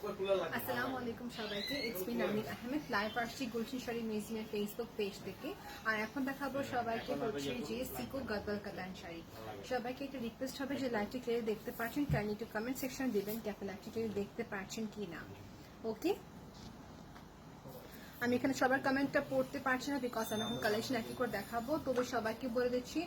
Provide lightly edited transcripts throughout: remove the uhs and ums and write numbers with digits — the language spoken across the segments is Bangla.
আসসালামু আলাইকুম সবাইকে, ইটস মি নামিন আহমেদ। লাইভ আসছি গুলশান শাড়ি মিউজিয়ামের ফেসবুক পেজ থেকে। আর এখন দেখাবো সবাইকে হচ্ছে যে সিকো গদবাল কাতান শাড়ি। সবাইকে একটা রিকোয়েস্ট হবে যে লাইভটি ক্লিয়ার দেখতে পাচ্ছেন, কাইন্ডলি একটু কমেন্ট সেকশন দিবেন যে আপনি লাইভটি ক্লিয়ার দেখতে পাচ্ছেন কি না। ওকে, আমি এখানে সবার কমেন্টটা পড়তে পারছি না বিকজ আমি এখন কালেকশন একই করে দেখাবো। তবে সবাইকে বলে দিচ্ছি,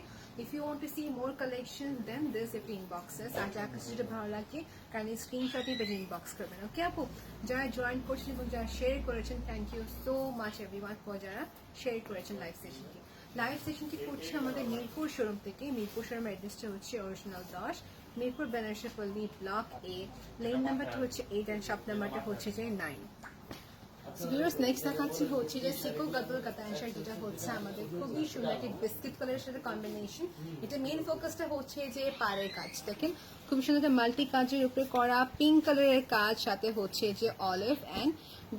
if you want to see more collection then this একটি ইনবক্সেস। আর যার কাছে যেটা ভালো লাগে কারণ স্ক্রিনশটই বেশি ইনবক্স করবেন। ওকে আপু, যারা জয়েন করছেন এবং যারা শেয়ার করেছেন, thank you so much everyone for যারা শেয়ার করেছেন লাইভ সেশনটি। লাইভ সেশনটি করছে আমাদের মিরপুর শোরুম থেকে। মিরপুর শোরুমের অ্যাড্রেসটা হচ্ছে অরিজিনাল 10 মিরপুর বেনারসি পল্লী ব্লক এ, লেন নাম্বারটা হচ্ছে 8 অ্যান্ড শপ নাম্বারটা হচ্ছে যে 9। নেক্সট দেখাচ্ছি হচ্ছে যে সিকো গদবাল কাতান শাড়ি, যেটা হচ্ছে আমাদের খুবই সুন্দর একটি বিস্কিট কালারের সাথে কম্বিনেশন। এটা মেন ফোকাসটা হচ্ছে যে পাড়ের কাজ। দেখেন খুবই সুন্দর মাল্টি কাজের উপরে করা পিঙ্ক কালারের কাজ, সাথে হচ্ছে যে অলিভ অ্যান্ড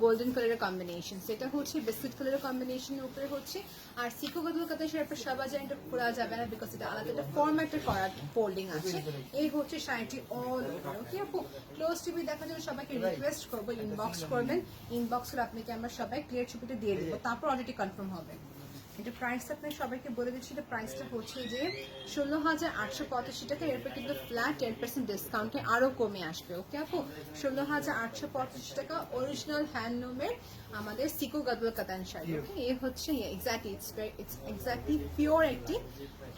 গোল্ডেন কালারের কম্বিনেশন। সেটা হচ্ছে বিস্কিট কালারের কম্বিনেশনের উপরে হচ্ছে। আর সিকো গদবাল কাতান শাড়ির উপরে সবাই জানেন এটা খোলা যাবে না বিকজ এটা আলাদা একটা ফরম্যাটের করা ফোল্ডিং আছে। এই হচ্ছে শাড়িটি অল ওভার। ওকে আপু, ক্লোজ টিভি দেখার জন্য সবাইকে রিকোয়েস্ট করবো ইনবক্স করবেন। ইনবক্স করে আপনাকে আমরা সবাই ক্লিয়ার ছবিটা দিয়ে দেবো, তারপর অলরেডি কনফার্ম হবে। এটা প্রাইসটা আপনি সবাইকে বলে দিচ্ছি। এটা প্রাইসটা হচ্ছে যে 16,885 টাকা। এরপর কিন্তু ফ্ল্যাট 10% ডিসকাউন্টে আরো কমে আসবে। ওকে আপু, 16,885 টাকা অরিজিনাল হ্যান্ডলুমের আমাদের সিকো গদবাল কাতান শাড়ি। ওকে, এ হচ্ছে এক্স্যাক্টলি ইটস এক্স্যাক্টলি পিওর একটি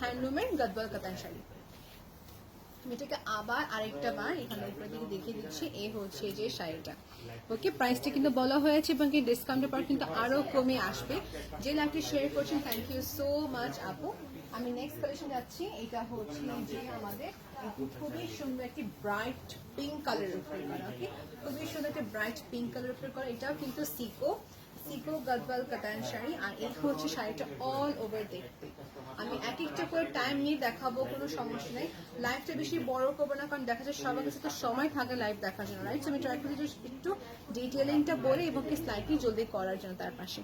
হ্যান্ডলুমের গদবাল কাতান শাড়ি। এটাকে আবার আরেকটা বার এখানে উপরে দিকে দেখিয়ে দিচ্ছি। এ হচ্ছে যে শাড়িটা। ওকে, প্রাইসটা কিন্তু বলা হয়েছে এবং ডিসকাউন্টের পর কিন্তু আরো কমে আসবে। যে লাইভটি শেয়ার করছেন, থ্যাংক ইউ সো মাচ আপু। আমি নেক্সট কালেকশন যাচ্ছি। এটা হচ্ছে যে আমাদের খুবই সুন্দর একটি ব্রাইট পিঙ্ক কালারের উপরে করা। ওকে, খুবই সুন্দর একটি ব্রাইট পিঙ্ক কালারের উপরে করা। এটাও কিন্তু সিকো গদবাল কাতান শাড়ি। আর এই হচ্ছে শাড়িটা অল ওভার দেখতে। আমি এক একটা করে টাইম নিয়ে দেখাবো, কোনো সমস্যা নেই। লাইভটা বেশি বড় করবো না কারণ দেখা যায় সবার কাছে তো সময় থাকে লাইভ দেখার জন্য, রাইট? আমি ট্রাই করি একটু ডিটেলিংটা বলে এবং কি স্লাইডটি জলদি করার জন্য। তার পাশে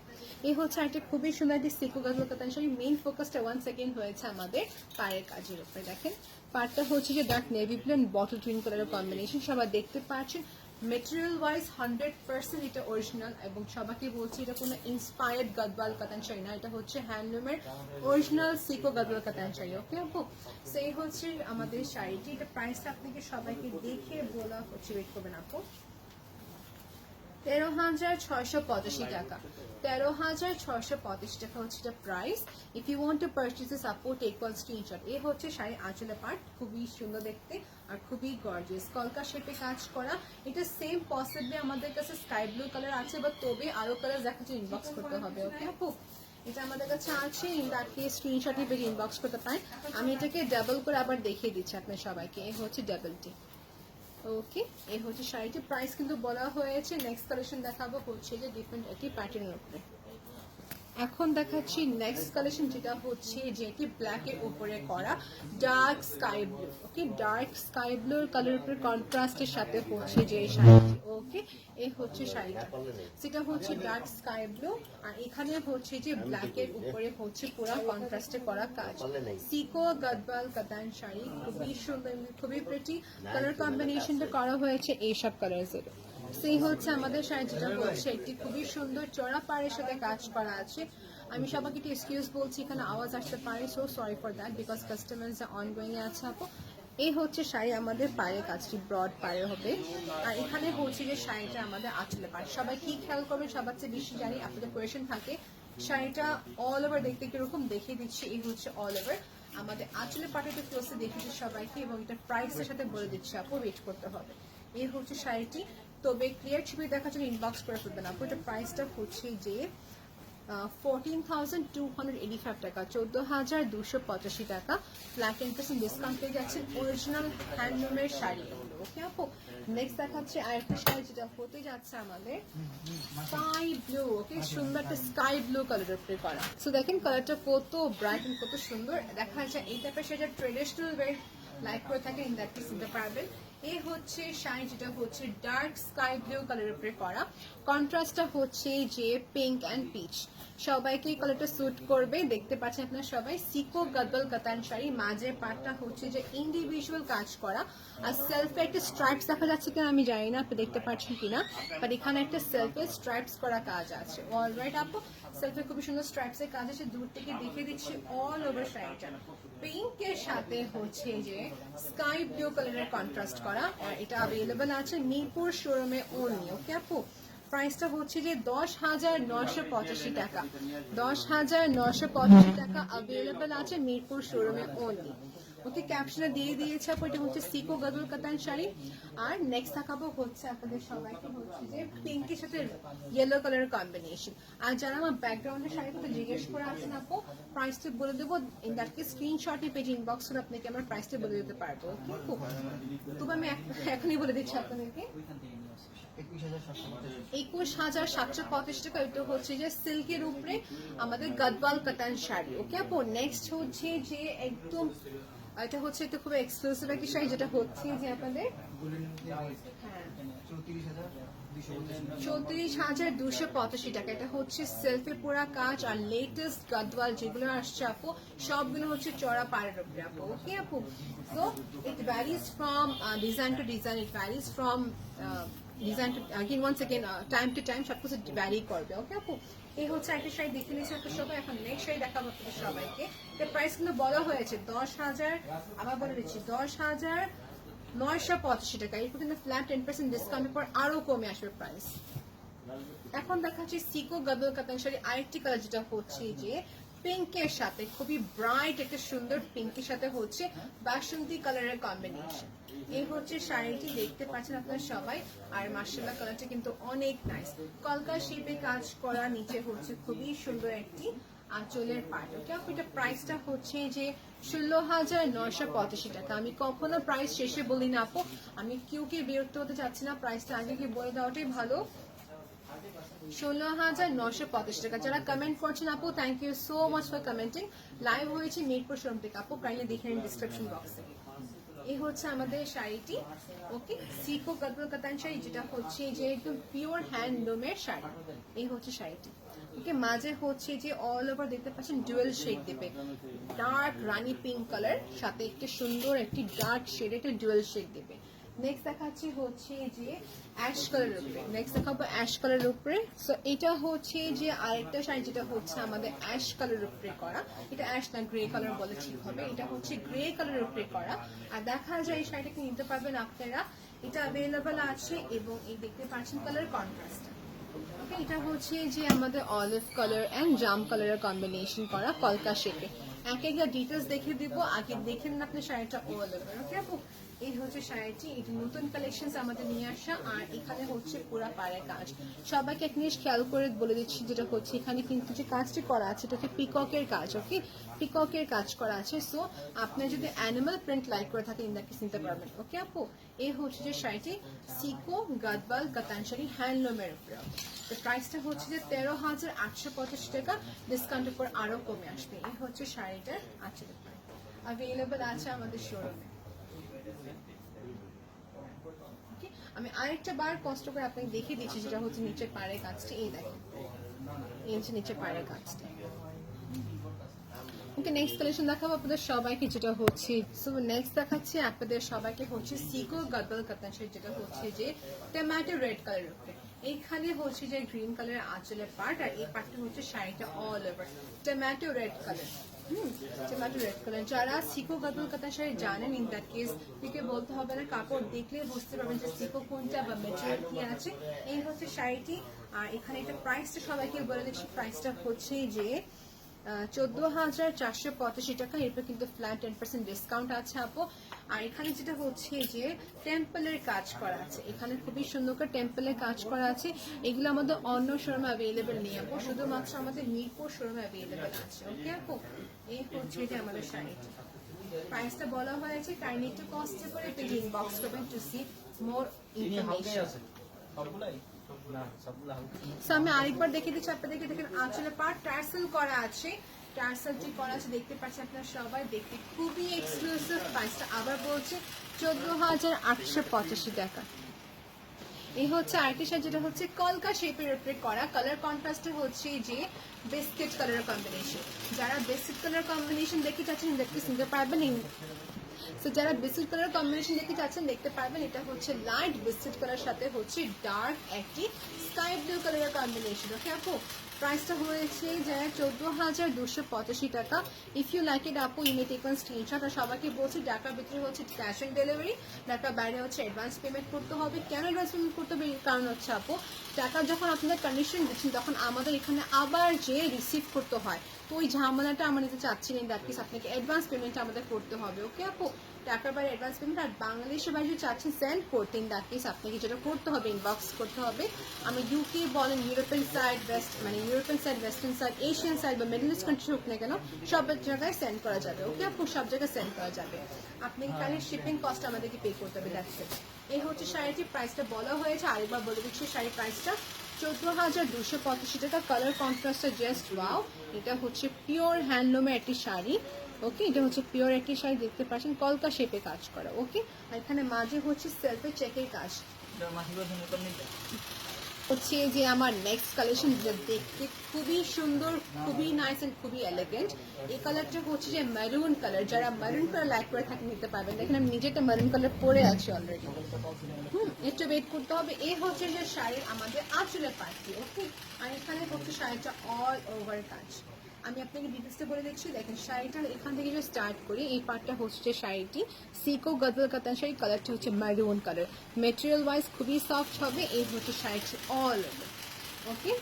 এই হচ্ছে একটা খুবই সুন্দর একটি সিকো গদবাল কাতান শাড়ি। মেইন ফোকাসটা 1 সেকেন্ড হয়েছে আমাদের পায়ের কাজের উপরে। দেখেন পাটটা হচ্ছে যে dark navy blue and bottle green কালারের কম্বিনেশন। সবাই দেখতে পাচ্ছেন মেটেরিয়াল ওয়াইজ 100% এটা অরিজিনাল এবং সবাইকে বলছি এটা কোনো ইন্সপায়ার্ড গদবাল কাতান শাড়ি না, এটা হচ্ছে হ্যান্ডলুমের অরিজিনাল সিকো গদবাল কাতান শাড়ি। ওকে আপু, সেই হচ্ছে আমাদের শাড়িটি। এটা প্রাইসটা আপনাকে সবাইকে দেখে বলা হচ্ছে, ওয়েট করবেন আপু। 13,685 টাকা। 13,685 টাকা হচ্ছে এটা price. If you want to purchase this আপু, টেক ওয়ান স্ক্রিনশট। এই হচ্ছে শাড়ি আঁচলের পার্ট, খুবই সুন্দর দেখতে আর খুবই গর্জিয়াস কলকা শেপে কাজ করা। এটা সেম পসিবলি আমাদের কাছে স্কাই ব্লু কালার আছে, বা তবে আরো কালার দেখাচ্ছে ইনবক্স করতে হবে। ওকে আপু, এটা আমাদের কাছে আছে। ইন দ্যাট কেস স্ক্রিনশটই বেশি ইনবক্স করতে পারেন। আমি এটাকে ডাবল করে আবার দেখিয়ে দিচ্ছি আপনার সবাইকে। এই হচ্ছে ডাবলটি। ওকে, এই হচ্ছে শাড়িটির প্রাইস কিন্তু বলা হয়েছে। নেক্সট কালেকশন দেখাবো হচ্ছে যে ডিফারেন্ট একটি প্যাটার্নের উপরে। এখন দেখাচ্ছি নেক্সট কালেকশন, যেটা হচ্ছে যেটি ব্ল্যাক এর উপরে করা ডার্ক স্কাই ব্লু। ওকে, ডার্ক স্কাই ব্লুর কালার উপরে কন্ট্রাস্টের সাথে হচ্ছে যে শাড়িটি। ওকে, এই হচ্ছে শাড়িটা, সেটা হচ্ছে ডার্ক স্কাই ব্লু আর এখানে হচ্ছে যে ব্ল্যাক এর উপরে হচ্ছে পুরো কন্ট্রাস্টে করা কাজ। সিকো গদবাল কাতান শাড়ি, খুবই সুন্দর, খুবই প্রিটি কালার কম্বিনেশনটা করা হয়েছে এইসব কালার্সের। সেই হচ্ছে আমাদের শাড়ি, যেটা হচ্ছে একটি খুবই সুন্দর চড়া পাড়ের সাথে কাজ করা আছে। আমি সবাইকে একটু এক্সকিউজ বলছি, এখানে আওয়াজ আসতে পারে, so sorry for that because customers ongoing আছে আপু। এই হচ্ছে শাড়ি, আমাদের পায়ের কাজটি ব্রড পায়ে হবে। আর এখানে হচ্ছে যে শাড়িটা আমাদের আঁচলে পাড়। সবাই কি খেয়াল করবেন, সবার চেয়ে বেশি জানি আপনাদের কোয়েশন থাকে শাড়িটা অল ওভার দেখতে কিরকম, দেখিয়ে দিচ্ছি। এই হচ্ছে অল ওভার আমাদের আঁচলে পাটাটা ক্লোজে দেখিয়েছি সবাইকে এবং এটা প্রাইসের সাথে বলে দিচ্ছি আপু, ওয়েট করতে হবে। এই হচ্ছে শাড়িটি। তবে ক্লিয়ার ছবি দেখার জন্য ইনবক্স করে ফেলবেন আপু। এটা প্রাইসটা হচ্ছে যে 14,285 টাকা, 14,285 টাকা। ফ্ল্যাট 10% ডিসকাউন্ট পেয়ে যাচ্ছেন অরিজিনাল হ্যান্ডলুমের শাড়ি। ওকে আপু, নেক্সট দেখাচ্ছে আরেকটা শাড়ি, যেটা হতে যাচ্ছে আমাদের স্কাই ব্লু। ওকে, সুন্দর একটা স্কাই ব্লু কালারের উপরে করা। সো দেখেন কালারটা কত ব্রাইট এন্ড কত সুন্দর দেখা যায়। এই টাইপের শাড়িটা ট্রেডিশনাল ওয়ে লাইক করে থাকেন, ইন দ্যাট কেস নিতে পারবেন। এই হচ্ছে শাড়ি, যেটা হচ্ছে ডার্ক স্কাই ব্লু কালারের উপরে করা, কন্ট্রাস্টটা হচ্ছে যে পিঙ্ক অ্যান্ড পিচ। সবাইকে এই কালারটা স্যুট করবে। দেখতে পাচ্ছেন আপনারা সবাই সিকো গদবাল কাতান শাড়ি, মাঝের পাটটা হচ্ছে যে ইন্ডিভিজুয়াল কাজ করা, আর সেলফে একটা স্ট্রাইপস দেখা যাচ্ছে কিনা আমি জানি না, আপনি দেখতে পাচ্ছেন কিনা, বাট এখানে একটা সেলফে স্ট্রাইপস করা কাজ আছে। অলরাইট আপু, সেলফে খুবই সুন্দর স্ট্রাইপস এর কাজ আছে, দূর থেকে দেখে দিচ্ছি অল ওভার শাড়িটা পিঙ্কের সাথে হচ্ছে যে স্কাই ব্লু কালারের কন্ট্রাস্ট করা, আর এটা অ্যাভেলেবল আছে মিরপুর শোরুমে ওনলি। ওকে আপু, প্রাইসটা হচ্ছে যে 10,985 টাকা, 10,985 টাকা অ্যাভেলেবল আছে মিরপুর শোরুমে ওনলি। ওকে, ক্যাপশনে দিয়ে দিয়েছে আপু, এটা হচ্ছে সিকো গদল কাতান শাড়ি। আর নেক্সট দেখাবো হচ্ছে আপনাদের সবাইকে হচ্ছে যে পিঙ্কের সাথে ইয়েলো কালারের কম্বিনেশন। আর যারা আমার ব্যাকগ্রাউন্ডের শাড়ির কথা জিজ্ঞেস করে আছেন আপু, প্রাইসটা বলে দেবো, ইন দ্যাট কেস স্ক্রিনশটে পেজ ইনবক্স করে আপনাকে আমার প্রাইসটা বলে দিতে পারবো। ওকে আপু, তবে আমি এখনই বলে দিচ্ছি আপনাদেরকে 21,750 টাকা। এটা হচ্ছে যে সিল্কের উপরে আমাদের গদবাল কাতান শাড়ি। ওকে আপু, নেক্সট হচ্ছে যে একদম, এটা হচ্ছে একটা খুব এক্সক্লুসিভ একটা শাড়ি, যেটা হচ্ছে যে আপনাদের 34,285 টাকা। এটা হচ্ছে সেলফে পুরা কাজ আর লেটেস্ট গদওয়াল যেগুলো আসছে আপু, সবগুলো হচ্ছে চড়া পাড়ের উপরে আপু। ওকে আপু, so it varies from design to design, it varies from design to, again once again time to time সবকিছু ভ্যারি করবে। ওকে আপু, এই হচ্ছে একটা শাড়ি দেখে নিয়েছি আপনার সবাই। এখন নেক্সট শাড়ি দেখাবো আপনাদের সবাইকে। এর প্রাইস কিন্তু বলা হয়েছে 10,000, আবার বলে দিচ্ছি 10,985 টাকা। এরপর কিন্তু ফ্ল্যাট 10% ডিসকাউন্টের পর আরো কমে আসবে প্রাইস। এখন দেখাচ্ছি সিকো গদল কাতান শাড়ি, আরেকটি কালার, যেটা হচ্ছে যে পিঙ্কের সাথে খুবই ব্রাইট একটা সুন্দর পিঙ্কের সাথে হচ্ছে বাসন্তী কালারের কম্বিনেশন। এই হচ্ছে শাড়িটি, দেখতে পাচ্ছেন আপনারা সবাই। আর মাশাআল্লাহ কালারটা কিন্তু অনেক নাইস, কলকা শেপে কাজ করা, নিচে হচ্ছে খুবই সুন্দর একটি আঁচলের পাট। ওকে, এটা প্রাইসটা হচ্ছে যে 16,985 টাকা। আমি কখনো প্রাইস শেষে বলি না আপু, আমি কেউকে বিরক্ত হতে চাচ্ছি না, প্রাইসটা আগে কি বলে দেওয়াটাই ভালো। 16,985 টাকা। যারা কমেন্ট করছেন আপু, thank you so much for commenting. Live হয়েছে মিরপুর শোরুম থেকে আপু, কাইন্ডলি দেখে নিন ডিসক্রিপশন বক্সে। এই হচ্ছে আমাদের শাড়িটি। ওকে, সিকো গদবাল কাতান শাড়ি, যেটা হচ্ছে যে একদম পিওর হ্যান্ডলুমের শাড়ি। এই হচ্ছে শাড়িটি। ওকে, মাঝে হচ্ছে যে অল ওভার দেখতে পাচ্ছেন ডুয়েল শেড দেবে, ডার্ক রানি পিঙ্ক কালার সাথে একটি সুন্দর একটি ডার্ক শেড, একটা ডুয়েল শেড দেবে। নেক্সট দেখাচ্ছি হচ্ছে যে অ্যাশ কালারের উপরে, নেক্সট দেখাবো অ্যাশ কালারের উপরে। সো এটা হচ্ছে যে আরেকটা শাড়ি, যেটা হচ্ছে আমাদের অ্যাশ কালারের উপরে করা, এটা অ্যাশ না গ্রে কালার বলে ঠিক হবে, এটা হচ্ছে গ্রে কালারের উপরে করা। আর দেখা যায় এই শাড়িটাকে নিতে পারবেন আপনারা, এটা অ্যাভেলেবল আছে, এবং এই দেখতে পাচ্ছেন কালার কন্ট্রাস্ট। ওকে, এটা হচ্ছে যে আমাদের অলিভ কালার এন্ড জাম কালারের কম্বিনেশন করা কলকা শেপে। এক একটা ডিটেলস দেখে দিব, আগে দেখে নিন আপনি শাড়িটা অল ওভার। ওকে আপু, এই হচ্ছে শাড়িটি, এটি নতুন কালেকশন আমাদের নিয়ে আসা, আর এখানে হচ্ছে পুরা পাড়ের কাজ। সবাইকে এক জিনিস খেয়াল করে বলে দিচ্ছি, যেটা হচ্ছে এখানে কিন্তু যে কাজটি করা আছে, এটা হচ্ছে পিককের কাজ। ওকে, পিককের কাজ করা আছে। সো আপনি যদি অ্যানিমাল প্রিন্ট লাইক করে থাকেন, ইন্দাকে চিনতে পারবেন। ওকে আপু, এই হচ্ছে যে শাড়িটি সিকো গদবাল কাতান শাড়ি হ্যান্ডলুমের উপরে। তো প্রাইসটা হচ্ছে যে 13,885 টাকা, ডিসকাউন্টের পর আরো কমে আসবে। এই হচ্ছে শাড়িটার আঁচলের প্রাইস, অ্যাভেলেবল আছে আমাদের শোরুমে। আমি আরেকটা বার কষ্ট করে আপনাকে দেখিয়ে দিচ্ছি, যেটা হচ্ছে নিচের পাড়ের কাজটা। এই দেখেন, এই হচ্ছে নিচের পাড়ের কাজটা। ওকে, নেক্সট কালেকশন দেখাবো আপনাদের সবাইকে, যেটা হচ্ছে, সো নেক্সট দেখাচ্ছি আপনাদের সবাইকে হচ্ছে সিকো গদবাল কাতান শাড়ি, যেটা হচ্ছে যে টমেটো রেড কালারের উপরে। এইখানে হচ্ছে যে গ্রিন কালারের আঁচলের পার্ট, আর এই পার্টটা হচ্ছে শাড়িটা all over tomato red colour. Tomato red colour. যারা সিকো গদবাল কাতান শাড়ি জানেন, ইন দ্যাট কেস থেকে বলতে হবে না, কাপড় দেখলে বুঝতে পারবেন যে সিকো কোনটা বা মেটেরিয়াল কি আছে। এই হচ্ছে শাড়িটি। আর এখানে এটা প্রাইসটা সবাইকে বলে দিচ্ছি, প্রাইসটা হচ্ছে যে 14,485 টাকা। এরপর কিন্তু ফ্ল্যাট 10% ডিসকাউন্ট আছে আপু। আর এখানে যেটা হচ্ছে যে টেম্পলের কাজ করা আছে, এখানে খুবই সুন্দর করে টেম্পলের কাজ করা আছে। এগুলো আমাদের অন্য শোরুমে অ্যাভেলেবেল নেই আপু, শুধুমাত্র আমাদের মিরপুর শোরুমে অ্যাভেলেবেল আছে। ওকে আপু, এই হচ্ছে যে আমাদের শাড়িটি। প্রাইসটা বলা হয়েছে, কাইন্ডলি একটু কষ্ট করে পেজ ইনবক্স করবেন টু সি মোর ইনফরমেশন। আমি আরেকবার দেখে দিচ্ছি আপনাদেরকে, দেখেন আঁচলের পার্ট টার্সেল করা আছে, টার্সালটি করা আছে, দেখতে পাচ্ছেন আপনারা সবাই, দেখতে খুবই এক্সক্লুসিভ। প্রাইসটা আবার বলছি 14,885 টাকা। এই হচ্ছে আরেকটি শাড়ি, যেটা হচ্ছে কলকা শেপের উপরে করা, কালার কন্ট্রাস্টে হচ্ছে যে বিস্কিট কালার কম্বিনেশন। যারা বিস্কিট কালার কম্বিনেশন দেখতে চাচ্ছেন দেখতে নিতে পারবেন। সো যারা বিস্কিট কালার কম্বিনেশন দেখতে চাচ্ছেন দেখতে পারবেন। এটা হচ্ছে লাইট বিস্কিট কালার সাথে হচ্ছে ডার্ক একটি স্কাই ব্লু কালারের কম্বিনেশন। ওকে আপু, প্রাইসটা হয়েছে যে 14,285 টাকা। ইফ ইউ লাইক ইট আপু, you may take one screenshot. আর সবাইকে বলছি ঢাকার ভিতরে হচ্ছে ক্যাশ অন ডেলিভারি, ঢাকার বাইরে হচ্ছে অ্যাডভান্স পেমেন্ট করতে হবে। কেন অ্যাডভান্স পেমেন্ট করতে হবে? কারণ হচ্ছে আপু, টাকা যখন আপনাদের কন্ডিশন দিচ্ছেন তখন আমাদের এখানে আবার যে রিসিভ করতে হয়, তো ওই ঝামেলাটা আমরা নিতে চাচ্ছি না। দ্যাট মিনস আপনাকে অ্যাডভান্স পেমেন্ট আমাদের করতে হবে। ওকে আপু, টাকার বাইরে অ্যাডভান্স পেমেন্ট। আর বাংলাদেশের বাইরে যদি চাচ্ছেন সেন্ড করতে, ইন দ্যাট কেস আপনাকে যেটা করতে হবে, ইনবক্স করতে হবে। আমি ইউকে বলেন, ইউরোপিয়ান সাইড, ওয়েস্ট মানে European side, western side, Asian side বা মিডল ইস্ট কান্ট্রি হোক না কেন, সব জায়গায় সেন্ড করা যাবে। ওকে আপু, সব জায়গায় সেন্ড করা যাবে। আপনাকে খালি শিপিং কস্ট আমাদেরকে পে করতে হবে, দ্যাটস ইট। এই হচ্ছে শাড়িটির প্রাইসটা বলা হয়েছে, আরেকবার বলে দিচ্ছি শাড়ির প্রাইসটা 14,285 টাকা। কালার কন্ট্রাস্টটা জাস্ট ওয়াও। এটা হচ্ছে পিওর হ্যান্ডলুমের একটি শাড়ি। ওকে, এটা হচ্ছে পিওর একটি শাড়ি, দেখতে পাচ্ছেন কলকা শেপে কাজ করা। ওকে, আর এখানে মাঝে হচ্ছে সেলফে চেকের কাজ। হচ্ছে যে আমার নেক্সট কালেকশন, যেটা দেখতে খুবই সুন্দর, খুবই নাইস এন্ড খুবই এলিগেন্ট। এই কালারটা হচ্ছে যে মেরুন কালার। যারা মেরুন কালার লাইক করে থাকেন নিতে পারবেন। দেখেন আমি নিজেটা মেরুন কালার পরে আছি অলরেডি। একটু ওয়েট করতে হবে। এই হচ্ছে যে শাড়ির আমাদের আঁচলের পার্টি। ওকে, আর এখানে হচ্ছে শাড়িটা অল ওভার কাজ। আমি আপনাকে ডিটেলসটা বলে দিচ্ছি। দেখেন শাড়িটা এখান থেকে যে স্টার্ট করি, এই পার্টটা হচ্ছে শাড়িটি সিকো গদল কাতান শাড়ি, কালারটা হচ্ছে মেরুন কালার। মেটেরিয়াল ওয়াইজ খুবই সফট হবে। এই হচ্ছে শাড়িটি অল ওভার। ওকে,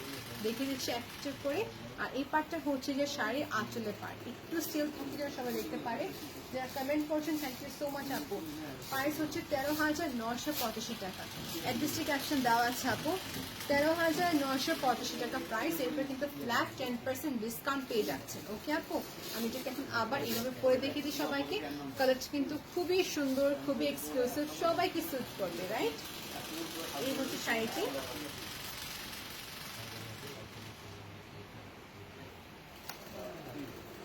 দেখে দিচ্ছি একটা করে। আর এই পার্টটা হচ্ছে যে শাড়ির আঁচলের পার্ট, একটু স্টিল থাকতে যেন সবাই দেখতে পারে। যারা কমেন্ট করছেন, থ্যাংক ইউ সো মাচ আপু। প্রাইস হচ্ছে 13,985 টাকা। অ্যাড্রেসটি ক্যাপশন দেওয়া আছে আপু, 13,985 টাকা প্রাইস। এরপরে কিন্তু ফ্ল্যাট 10% ডিসকাউন্ট পেয়ে যাচ্ছে। ওকে আপু, আমি যেটা এখন আবার এইভাবে পরে দেখিয়ে দিই সবাইকে। কালারটা কিন্তু খুবই সুন্দর, খুবই এক্সক্লুসিভ, সবাইকে স্যুট করবে, রাইট? এই হচ্ছে শাড়িটি।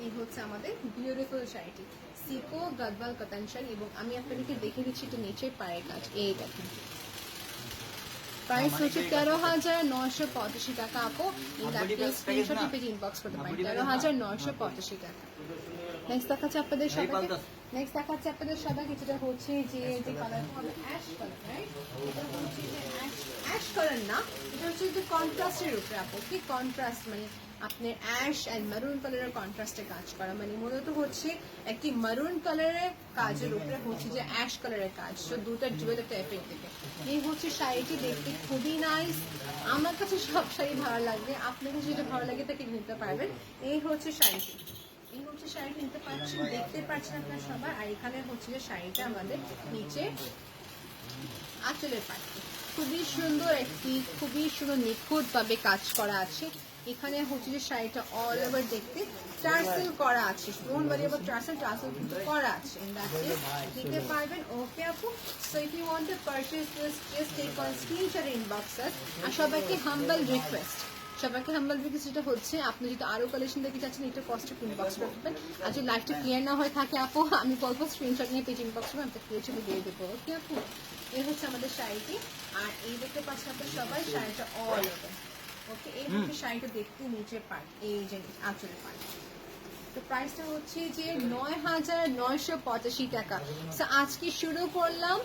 এই হচ্ছে আমাদের বিউটিফুল শাড়িটি, সিকো গদওয়াল কটন শাড়ি। এবং আমি আপনাদেরকে দেখে দিচ্ছি একটু নিচের পায়ের কাজ। এই দেখেন, প্রাইস হচ্ছে 13,985 টাকা আপু। স্ক্রিনশট পেজ ইনবক্স করতে পারেন। 13,985 টাকা। নেক্সট দেখাচ্ছে আপনাদের সবাইকে, যেটা হচ্ছে যে কালারটা হবে অ্যাশ কালার, রাইট? এটা হচ্ছে যে অ্যাশ কালার না, এটা হচ্ছে যে কন্ট্রাস্টের উপরে আপু। কি কন্ট্রাস্ট মানে আপনার অ্যাশ অ্যান্ড মারুন কালারের কন্ট্রাস্টে কাজ করা, মানে মূলত হচ্ছে একটি মারুন কালারের কাজের উপরে হচ্ছে যে অ্যাশ কালারের কাজ। তো দুটা জুয়েল একটা এফেক্ট দেবে। এই হচ্ছে শাড়িটি, দেখতে খুবই নাইস। আমার কাছে সব শাড়ি ভালো লাগবে, আপনার কাছে যেটা ভালো লাগে তাকে নিতে পারবেন। এই হচ্ছে শাড়িটি, এই হচ্ছে শাড়িটা নিতে পারছেন, দেখতে পাচ্ছেন আপনারা সবাই। আর এখানে হচ্ছে যে শাড়িটা আমাদের নিচে আঁচলের পাটটি খুবই সুন্দর, একটি খুবই সুন্দর নিখুঁত ভাবে কাজ করা আছে। এখানে হচ্ছে যে শাড়িটা অল ওভার দেখতে টার্সেল করা আছে। ডোন্ট ওয়ারি অ্যাবাউট টার্সেল কিন্তু করা আছে। নিতে পারবেন। ওকে আপু, so if you want to purchase this, just take one screenshot inbox us. আর সবাইকে হাম্বল রিকোয়েস্ট, যেটা হচ্ছে আপনি যদি আরো কালেকশন দেখতে চাচ্ছেন, এটা কষ্ট ইনবক্স করবেন। আর যদি লাইফটা ক্লিয়ার না হয়ে থাকে আপু, আমি বলবো স্ক্রিনশট নিয়ে পেজ ইনবক্স করবেন, আমি ক্লিয়ার ছবি দিয়ে দেবো। ওকে আপু, এই হচ্ছে আমাদের শাড়িটি। আর এই দেখতে পাচ্ছেন আপনার সবাই, শাড়িটা অল ওভার। ওকে, এই হচ্ছে শাড়িটা দেখতে নিচের পার্ট, এই যে আঁচলের পার্ট। তো প্রাইসটা হচ্ছে যে 9,985 টাকা। তো আজকে শুরু করলাম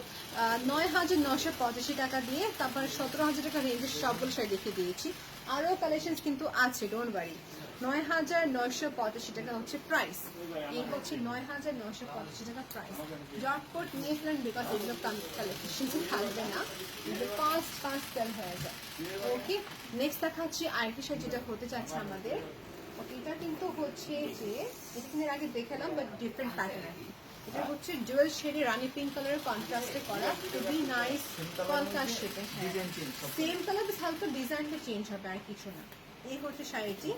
9,985 টাকা দিয়ে, তারপর 17,000 টাকা রেঞ্জের সবগুলো শাড়ি দেখিয়ে দিয়েছি। আরও কালেকশন কিন্তু আছে, ডোন্ট ওয়ারি। 9,985 টাকা হচ্ছে প্রাইস। এই হচ্ছে 9,985 টাকা প্রাইস। জটপট নিয়ে ফেলেন, বিকজ এগুলো কালেকশন থাকবে না, এগুলো ফাস্ট সেল হয়ে যায়। ওকে, নেক্সট দেখাচ্ছি আরেকটি শাড়ি, যেটা হতে চাচ্ছে আমাদের। ওকে, এটা কিন্তু হচ্ছে যে এখানের আগে দেখালাম, বাট ডিফারেন্ট প্যাটার্ন। এটা হচ্ছে ডুয়েল শেডে রানী পিঙ্ক কালারের কন্ট্রাস্টে করা, খুবই নাইস কলকা শেপে। সেম কালার, বাস হালকা ডিজাইনটা চেঞ্জ হবে, আর কিছু না। এই হচ্ছে শাড়িটি,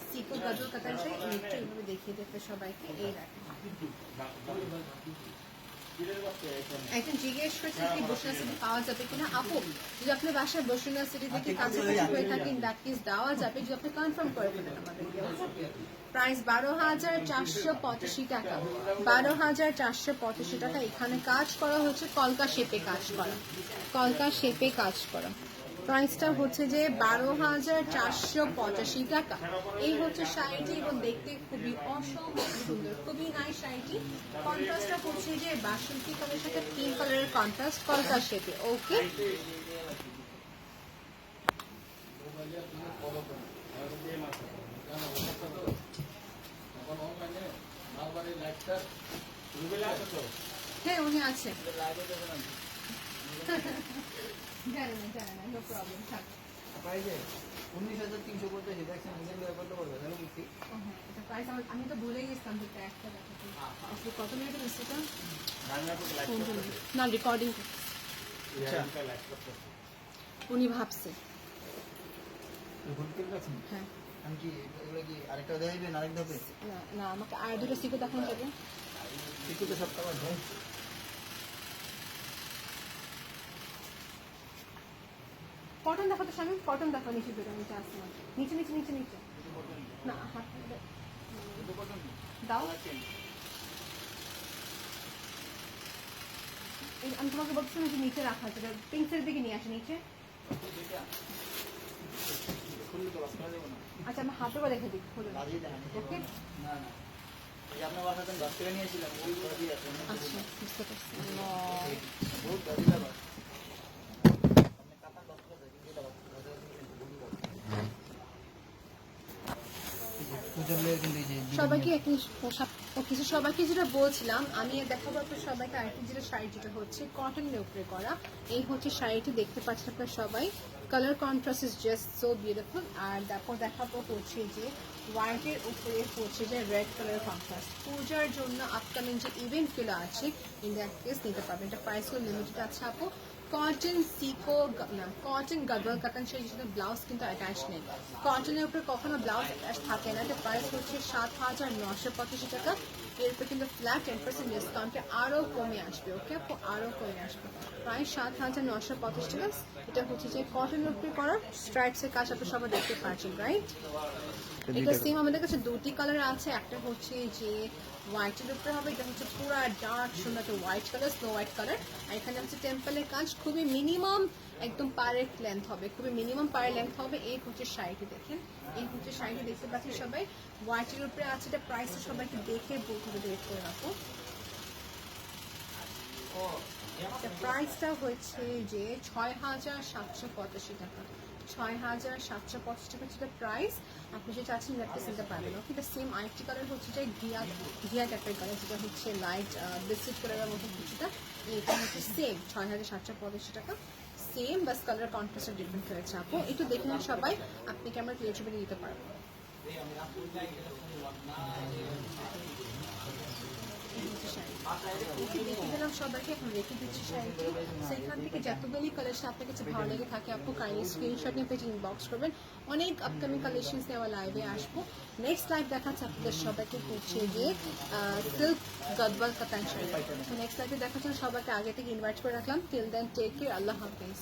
সিকো গজল কাতার শাড়ি। একটু এইভাবে দেখিয়ে দেবে সবাইকে। এই দেখেন, একজন জিজ্ঞেস করছে কি বসুনা সিটি পাওয়া যাবে কিনা। আপু যদি আপনার বাসায় বসুনা সিটি থেকে কাছাকাছি হয়ে থাকেন দ্যাট মিন্স দেওয়া যাবে, যদি আপনি কনফার্ম করে ফেলেন আমাদেরকে। প্রাইস 12,485 টাকা, 12,485 টাকা। এখানে কাজ করা হচ্ছে কলকা শেপে কাজ করা, কলকা শেপে কাজ করা। প্রাইসটা হচ্ছে যে 12,485 টাকা। এই হচ্ছে শাড়িটি এবং দেখতে খুবই অসম্ভব সুন্দর, খুবই নাইস শাড়িটি। কন্ট্রাস্টটা হচ্ছে যে বাসন্তী কালারের সাথে পিঙ্ক কালারের কন্ট্রাস্ট কলকা শেপে। ওকে, হ্যাঁ উনি আছে, জানে না জানে না, নো প্রবলেম, থাক। 19,385 দেখছেন কত বলবে তাহলে বুঝছি। এটা প্রাইস আমি তো ভুলে গেছিলাম যে একটা দেখাতে। আসলে কত মিনিট হচ্ছে এটা না রেকর্ডিং উনি ভাবছে। হ্যাঁ আমি কি এগুলো কি আরেকটা দেখাইবেন আরেক ধাপে? না না, আমাকে আর দুটো সিকো দেখানো যাবে। কিছু তো সব খাবার দেয়। কটন দেখো তো স্বামী, কটন দেখো, নিচে বেরো, নিচে আসছে না, নিচে নিচে নিচে নিচে না, হাত দাও। আমি তোমাকে বলছিলাম যে নিচে রাখা আছে, পিঙ্কের দিকে নিয়ে আসে নিচে। আচ্ছা আমি হাতে করে রেখে দিই, ওকে। না না, এই যে আপনার বাসাতে 10 টাকা নিয়েছিলাম ওই গাড়ি আছে। আচ্ছা বুঝতে পারছি। বহুত গাড়ি লাগা। আপনি কাতান 10 টাকা দিন দিলা সবাইকে কিছু সবাইকে যেটা বলছিলাম আমি দেখাবো আপনার সবাইকে আরেকটি যেটা শাড়ি, যেটা হচ্ছে কটনের উপরে করা। এই হচ্ছে শাড়িটি, দেখতে পাচ্ছেন আপনার সবাই, colour contrast is just so beautiful. আর তারপর দেখাবো হচ্ছে যে হোয়াইটের উপরে হচ্ছে যে রেড কালার কন্ট্রাস্ট। পূজার জন্য আপকামিং যে ইভেন্টগুলো আছে ইন দ্যাট কেস নিতে পারবেন। এটা প্রাইসও লিমিটেড আছে আপু। কটন সিকো না, কটন গাদওয়াল কাতান শাড়ি, যেটা ব্লাউজ কিন্তু অ্যাটাচ নেই। কটনের উপরে কখনো ব্লাউজ অ্যাটাচ থাকে না। এটা প্রাইস হচ্ছে 7,985 টাকা। এরপর কিন্তু ফ্ল্যাট 10% ডিসকাউন্টে আরও কমে আসবে। ওকে আপু, আরও কমে আসবে, প্রায় 7,985 টাকা। এটা হচ্ছে যে কটনের উপরে করা স্ট্রাইপসের কাজ, আপনি সবাই দেখতে পাচ্ছেন, রাইট? এটা সেম আমাদের কাছে দুটি কালার আছে, একটা হচ্ছে যে হোয়াইটের উপরে হবে, এটা হচ্ছে পুরো ডার্ক সুন্দর একটা white colour, snow white colour. আর এখানে হচ্ছে টেম্পলের কাজ, খুবই মিনিমাম একদম পায়ের লেন্থ হবে, খুবই মিনিমাম পায়ের লেন্থ হবে। এই হচ্ছে শাড়িটি দেখেন, এই হচ্ছে শাড়িটি দেখতে পাচ্ছেন সবাই, হোয়াইটের উপরে আছে। এটা প্রাইসটা সবাইকে দেখে বলতে হবে, রেট করে রাখো। প্রাইসটা হচ্ছে যে 6,785 টাকা, 6,785 টাকা যেটা প্রাইস। আপনি যে চাচ্ছেন লেটকে নিতে পারবেন। ওকে, এটা সেম আরেকটি কালার হচ্ছে যে ঘিয়া টাইপের কালার, যেটা হচ্ছে লাইট বিস্কিট কালারের মতো কিছুটা। এটা হচ্ছে সেম 6,785 টাকা, সেম, বাস কালার কন্ট্রাস্টটা ডিফারেন্ট হয়েছে। আপু একটু দেখে নেন সবাই, আপনি ক্যামেরা ক্লিয়ার ছবি নিতে পারবেন। দেখে দিলাম সবাইকে, এখন রেখে দিচ্ছি শাড়িটি। সেখান থেকে যতগুলি কালেকশন আপনার কাছে ভালো লেগে থাকে আপু কাইন্ডলি স্ক্রিনশট নিয়ে পেজে ইনবক্স করবেন। অনেক আপকামিং কালেকশনস নিয়ে আমার লাইভে আসবো। নেক্সট লাইভ দেখাচ্ছে আপনাদের সবাইকে হচ্ছে যে সিল্ক গাদওয়াল কাতান শাড়ি। নেক্সট লাইভে দেখাচ্ছেন সবাইকে আগে থেকে ইনভাইট করে রাখলাম। টিল দেন টেক কেয়ার, আল্লাহ হাফিজ।